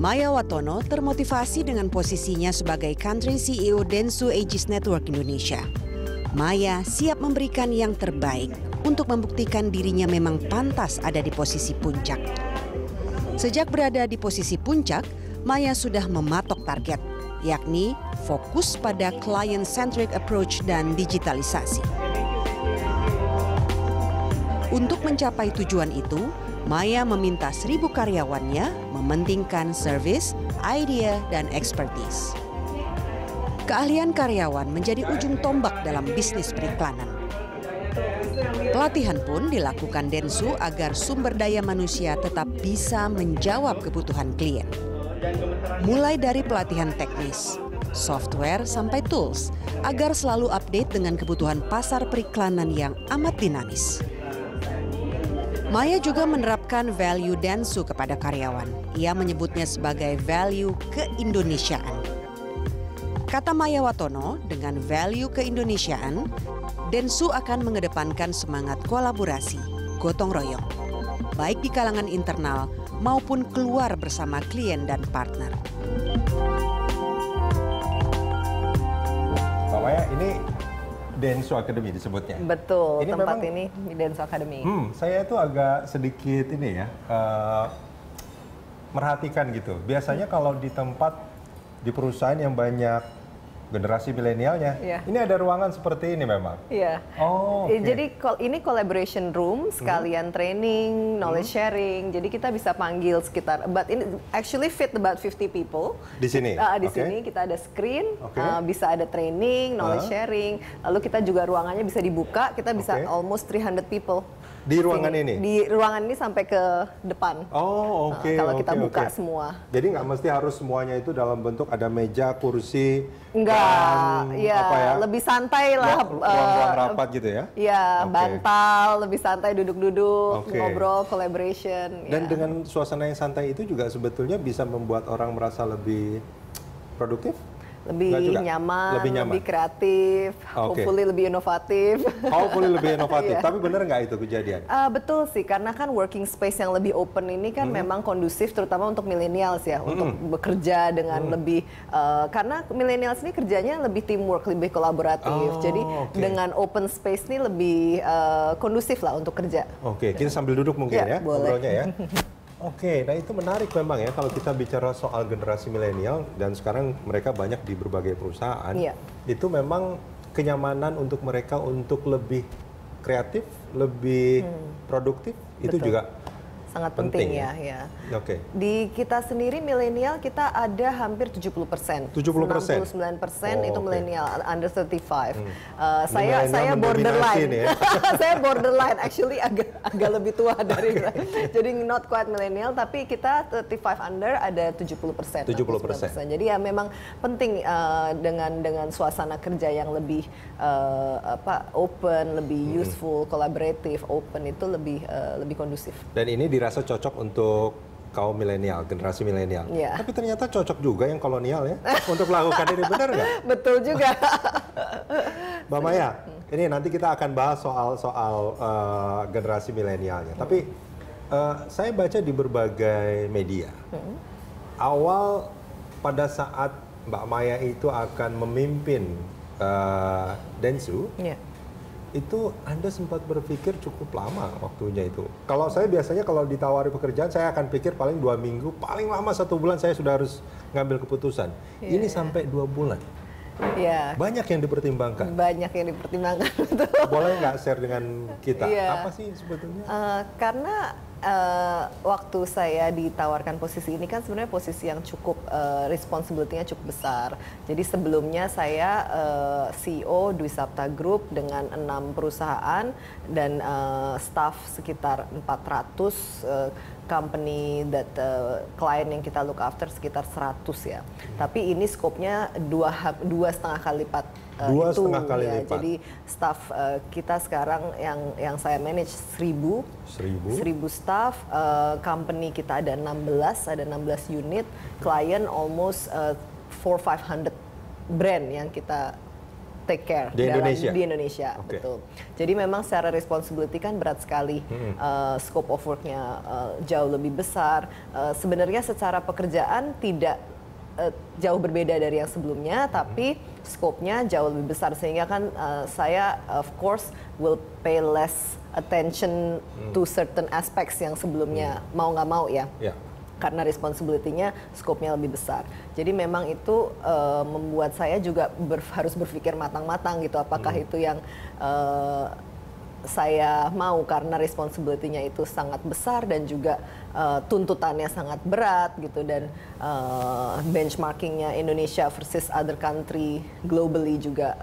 Maya Watono termotivasi dengan posisinya sebagai Country CEO Dentsu Aegis Network Indonesia. Maya siap memberikan yang terbaik untuk membuktikan dirinya memang pantas ada di posisi puncak. Sejak berada di posisi puncak, Maya sudah mematok target, yakni fokus pada client-centric approach dan digitalisasi. Untuk mencapai tujuan itu, Maya meminta 1.000 karyawannya mementingkan service, idea, dan expertise. Keahlian karyawan menjadi ujung tombak dalam bisnis periklanan. Pelatihan pun dilakukan Dentsu agar sumber daya manusia tetap bisa menjawab kebutuhan klien. Mulai dari pelatihan teknis, software sampai tools, agar selalu update dengan kebutuhan pasar periklanan yang amat dinamis. Maya juga menerapkan value Dentsu kepada karyawan. Ia menyebutnya sebagai value keindonesiaan. Kata Maya Watono, dengan value keindonesiaan, Dentsu akan mengedepankan semangat kolaborasi, gotong royong, baik di kalangan internal maupun keluar bersama klien dan partner. Mbak Maya, ini Dentsu Academy disebutnya. Betul, ini tempat memang, ini di Dentsu Academy. Saya itu agak sedikit ini ya, merhatikan gitu. Biasanya kalau di tempat, di perusahaan yang banyak generasi milenialnya, ini ada ruangan seperti ini memang. Iya. Oh, okay. Jadi ini collaboration room, sekalian training, knowledge sharing. Jadi kita bisa panggil sekitar, but ini actually fit about 50 people. Di sini? Di sini kita ada screen, bisa ada training, knowledge sharing. Lalu kita juga ruangannya bisa dibuka, kita bisa almost 300 people. Di ruangan ini? Di ruangan ini sampai ke depan. Oh, oke. Kalau kita buka semua. Jadi nggak mesti harus semuanya itu dalam bentuk ada meja, kursi, enggak, ya, apa ya? Lebih santai lah. Ruang-ruang rapat gitu ya? Iya, bantal, lebih santai duduk-duduk, ngobrol, collaboration. Dan dengan suasana yang santai itu juga sebetulnya bisa membuat orang merasa lebih produktif? Lebih nyaman, lebih kreatif, hopefully lebih inovatif. Hopefully lebih inovatif, tapi benar nggak itu kejadian? Betul sih, karena kan working space yang lebih open ini kan memang kondusif terutama untuk millennials ya, untuk bekerja dengan lebih, karena millennials ini kerjanya lebih teamwork, lebih kolaboratif. Jadi dengan open space ini lebih kondusif lah untuk kerja. Oke, kita sambil duduk mungkin ya, ngobrolnya ya. Oke, nah itu menarik memang ya kalau kita bicara soal generasi milenial dan sekarang mereka banyak di berbagai perusahaan. Itu memang kenyamanan untuk mereka untuk lebih kreatif, lebih produktif. Itu juga sangat penting ya. Di kita sendiri milenial kita ada hampir 70%. 69% itu milenial under 35. Saya borderline. Ya? Saya borderline, actually agak lebih tua dari saya. Jadi not quite milenial, tapi kita 35 under ada 70%. 70%. Jadi ya memang penting dengan suasana kerja yang lebih open, lebih useful, kolaboratif, open itu lebih kondusif. Dan ini dirasa cocok untuk kaum milenial, generasi milenial. Tapi ternyata cocok juga yang kolonial ya untuk melakukan ini, benar nggak? Betul juga. Mbak Maya, ini nanti kita akan bahas soal generasi milenialnya. Tapi saya baca di berbagai media, awal pada saat Mbak Maya itu akan memimpin Dentsu, itu Anda sempat berpikir cukup lama waktunya itu. Kalau saya biasanya kalau ditawari pekerjaan, saya akan pikir paling 2 minggu, paling lama 1 bulan saya sudah harus ngambil keputusan. Ini sampai 2 bulan. Banyak yang dipertimbangkan. Banyak yang dipertimbangkan. Boleh nggak share dengan kita? Apa sih sebetulnya? Karena waktu saya ditawarkan posisi ini kan sebenarnya posisi yang cukup responsibility-nya cukup besar. Jadi sebelumnya saya CEO Dwi Sapta Group dengan 6 perusahaan dan staff sekitar 400, company that klien yang kita look after sekitar 100 ya. Tapi ini skopnya 2,5 kali lipat. 2,5 kali lipat. Jadi staff kita sekarang yang saya manage 1.000 staff, company kita ada 16 unit, klien almost 400-500 brand yang kita take care di Indonesia. Di Indonesia, betul. Jadi memang secara responsibility kan berat sekali, scope of work-nya jauh lebih besar. Sebenarnya secara pekerjaan tidak jauh berbeda dari yang sebelumnya, tapi scope-nya jauh lebih besar sehingga kan saya of course will pay less attention to certain aspects yang sebelumnya mau nggak mau ya. Karena responsibility-nya, scope-nya lebih besar. Jadi memang itu membuat saya juga harus berpikir matang-matang gitu. Apakah itu yang saya mau karena responsibility-nya itu sangat besar dan juga tuntutannya sangat berat gitu, dan benchmarking-nya Indonesia versus other country globally juga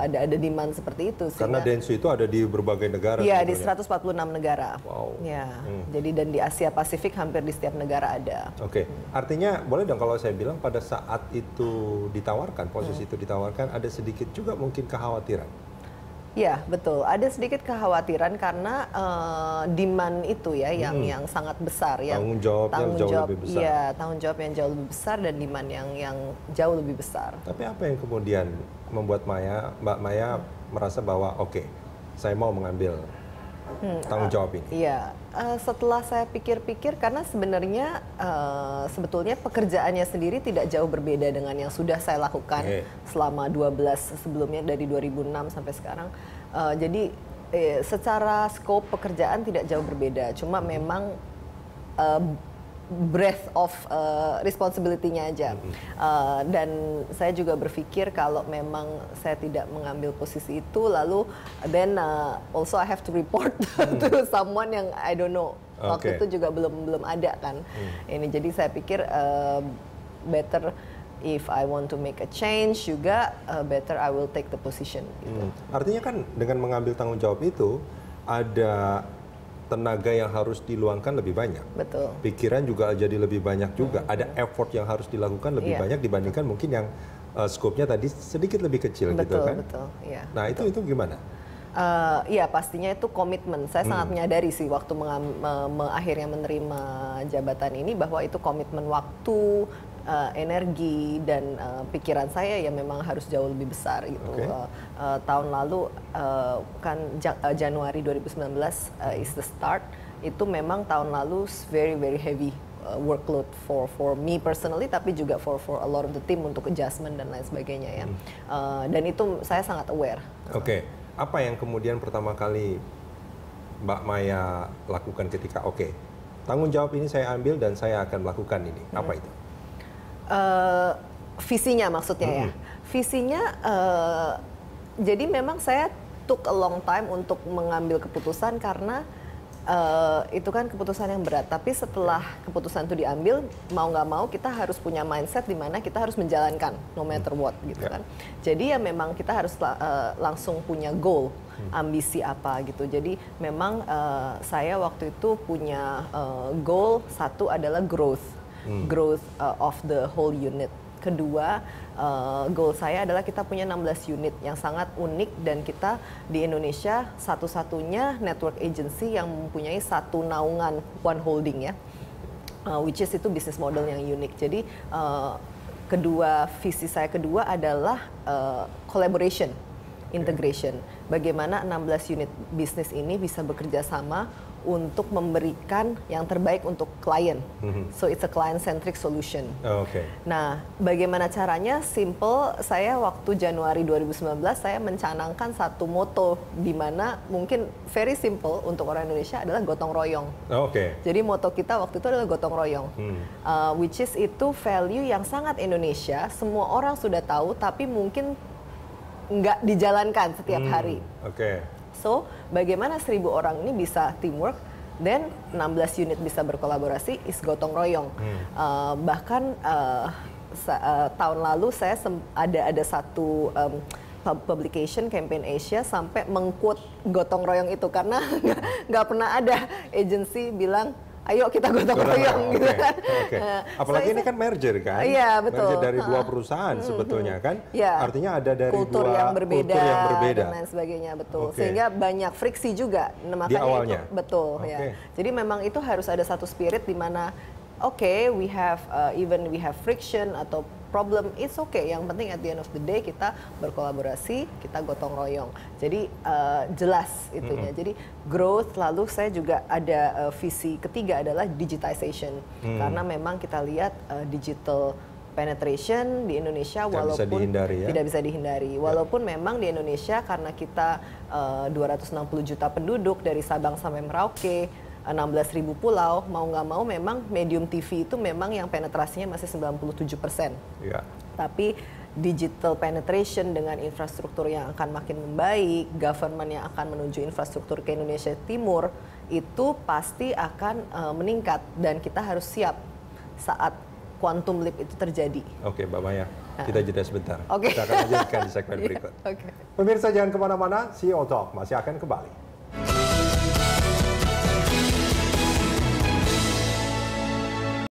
ada demand seperti itu. Karena Dentsu itu ada di berbagai negara. Iya, di 146 negara. Wow. Ya, jadi dan di Asia Pasifik hampir di setiap negara ada. Artinya boleh dong kalau saya bilang pada saat itu ditawarkan, posisi itu ditawarkan, ada sedikit juga mungkin kekhawatiran. Ya, betul. Ada sedikit kekhawatiran karena demand itu ya yang sangat besar, tanggung jawabnya jauh lebih besar. Iya, tanggung jawab yang jauh lebih besar dan demand yang jauh lebih besar. Tapi apa yang kemudian membuat Mbak Maya merasa bahwa oke, saya mau mengambil tanggung jawab ini? Iya, setelah saya pikir-pikir, karena sebenarnya sebetulnya pekerjaannya sendiri tidak jauh berbeda dengan yang sudah saya lakukan selama 12 sebelumnya dari 2006 sampai sekarang. Jadi secara scope pekerjaan tidak jauh berbeda, cuma memang breadth of responsibility-nya aja. Dan saya juga berpikir kalau memang saya tidak mengambil posisi itu, lalu then also I have to report to someone yang I don't know. Waktu itu juga belum ada kan. Ini jadi saya pikir better if I want to make a change juga better I will take the position. Gitu. Artinya kan dengan mengambil tanggung jawab itu ada tenaga yang harus diluangkan lebih banyak. Betul. Pikiran juga jadi lebih banyak juga. Ada effort yang harus dilakukan lebih banyak dibandingkan mungkin yang skopnya tadi sedikit lebih kecil gitu kan. Betul, iya. Nah, itu gimana? Iya, pastinya itu komitmen. Saya sangat menyadari sih waktu akhirnya menerima jabatan ini bahwa itu komitmen waktu, energi dan pikiran saya ya memang harus jauh lebih besar gitu. Tahun lalu kan Januari 2019 is the start, itu memang tahun lalu very heavy workload for me personally, tapi juga for a lot of the team untuk adjustment dan lain sebagainya ya. Dan itu saya sangat aware. Apa yang kemudian pertama kali Mbak Maya lakukan ketika tanggung jawab ini saya ambil dan saya akan melakukan ini? Apa itu? Visinya maksudnya ya. Visinya jadi memang saya took a long time untuk mengambil keputusan karena itu kan keputusan yang berat. Tapi setelah keputusan itu diambil, mau nggak mau kita harus punya mindset di mana kita harus menjalankan no matter what gitu kan. Jadi ya memang kita harus langsung punya goal, ambisi apa gitu. Jadi memang saya waktu itu punya goal, satu adalah growth of the whole unit. Kedua, goal saya adalah kita punya 16 unit yang sangat unik dan kita di Indonesia satu-satunya network agency yang mempunyai satu naungan, one holding ya, which is itu bisnis model yang unik. Jadi visi saya kedua adalah collaboration, integration. Bagaimana 16 unit bisnis ini bisa bekerja sama untuk memberikan yang terbaik untuk klien. So it's a client-centric solution. Nah, bagaimana caranya? Simple, saya waktu Januari 2019 saya mencanangkan satu moto di mana mungkin very simple untuk orang Indonesia adalah gotong royong. Jadi moto kita waktu itu adalah gotong royong. Which is itu value yang sangat Indonesia, semua orang sudah tahu tapi mungkin nggak dijalankan setiap hari. So, bagaimana 1000 orang ini bisa teamwork dan 16 unit bisa berkolaborasi is gotong royong. Bahkan tahun lalu saya ada satu publication Campaign Asia sampai meng-quote gotong royong itu karena nggak pernah ada agency bilang ayo kita gotong royong gitu kan. Apalagi ini kan merger kan. Iya, betul. Merger dari dua perusahaan sebetulnya kan. Artinya ada dari kultur dua yang berbeda dan lain sebagainya, betul. Sehingga banyak friksi juga. Makanya di awalnya. Itu betul ya. Jadi memang itu harus ada satu spirit di mana okay, we have even we have friction atau problem, it's okay. Yang penting at the end of the day kita berkolaborasi, kita gotong royong. Jadi jelas itunya. Jadi growth, lalu saya juga ada visi ketiga adalah digitization. Karena memang kita lihat digital penetration di Indonesia walaupun tidak bisa dihindari. Walaupun memang di Indonesia karena kita 260 juta penduduk dari Sabang sampai Merauke, 16.000 pulau, mau nggak mau memang medium TV itu memang yang penetrasinya masih 97%. Yeah. Tapi digital penetration dengan infrastruktur yang akan makin membaik, government yang akan menuju infrastruktur ke Indonesia Timur, itu pasti akan meningkat dan kita harus siap saat quantum leap itu terjadi. Oke, Mbak Maya, kita jeda sebentar. Kita akan lanjutkan di segmen berikut. Pemirsa jangan kemana-mana, CEO Talk masih akan kembali.